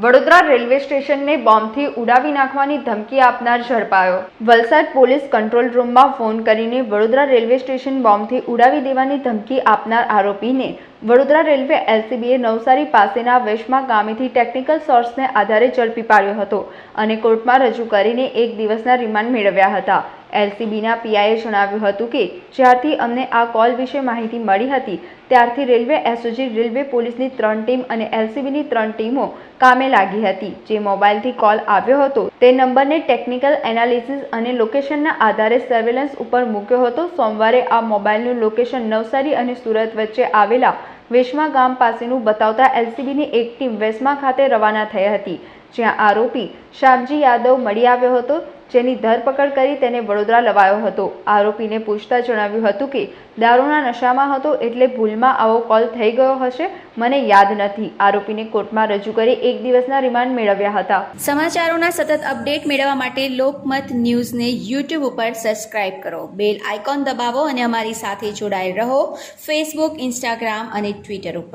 Vadodara railway સ્ટેશનને બોમ્બથી ઉડાવી નાખવાની ધમકી આપનાર ઝડપાયો। વલસાડ પોલીસ કંટ્રોલ રૂમમાં ફોન કરીને વડોદરા રેલવે સ્ટેશન બોમ્બથી ઉડાવી દેવાની ધમકી આપનાર આરોપીને વડોદરા રેલવે એલસીબીએ નવસારી પાસેના વેશમા ગામેથી ટેકનિકલ સોર્સને આધારે ઝડપી પાડ્યો હતો અને કોર્ટમાં રજૂ કરીને 1 દિવસના રિમાન્ડ મેળવ્યા હતા। એલસીબીના પીઆઈએ જણાવ્યું હતું કે જ્યારથી અમને આ કોલ વિશે માહિતી મળી હતી ત્યારથી રેલવે એસઓજી, રેલવે પોલીસની 3 ટીમ અને એલસીબીની 3 ટીમો કામે લાગી હતી। જે મોબાઈલથી કોલ આવ્યો હતો તે નંબરને ટેકનિકલ એનાલિસિસ અને લોકેશનના આધારે સર્વેલન્સ ઉપર મૂક્યો હતો। સોમવારે આ મોબાઈલનું લોકેશન નવસારી અને સુરત વચ્ચે આવેલા વેશમા ગામ પાસેનું બતાવતા એલસીબીની એક ટીમ વેશમા ખાતે રવાના થઈ હતી, જ્યાં આરોપી શ્યામજી યાદવ મળી આવ્યો હતો, જેની ધરપકડ કરી તેને વડોદરા લવાયો હતો। આરોપીને પૂછતા જણાવ્યું હતું કે દારૂના નશામાં હતો એટલે ભૂલમાં આવો કોલ થઈ ગયો હશે, મને યાદ નથી। આરોપીને કોર્ટમાં રજૂ કરી 1 દિવસના રિમાન્ડ મેળવ્યા હતા। સમાચારોના સતત અપડેટ મેળવવા માટે લોકમત ન્યૂઝને યુટ્યુબ ઉપર સબસ્ક્રાઇબ કરો, બેલ આઇકોન દબાવો અને અમારી સાથે જોડાયેલ રહો ફેસબુક, ઇન્સ્ટાગ્રામ અને ટ્વિટર ઉપર।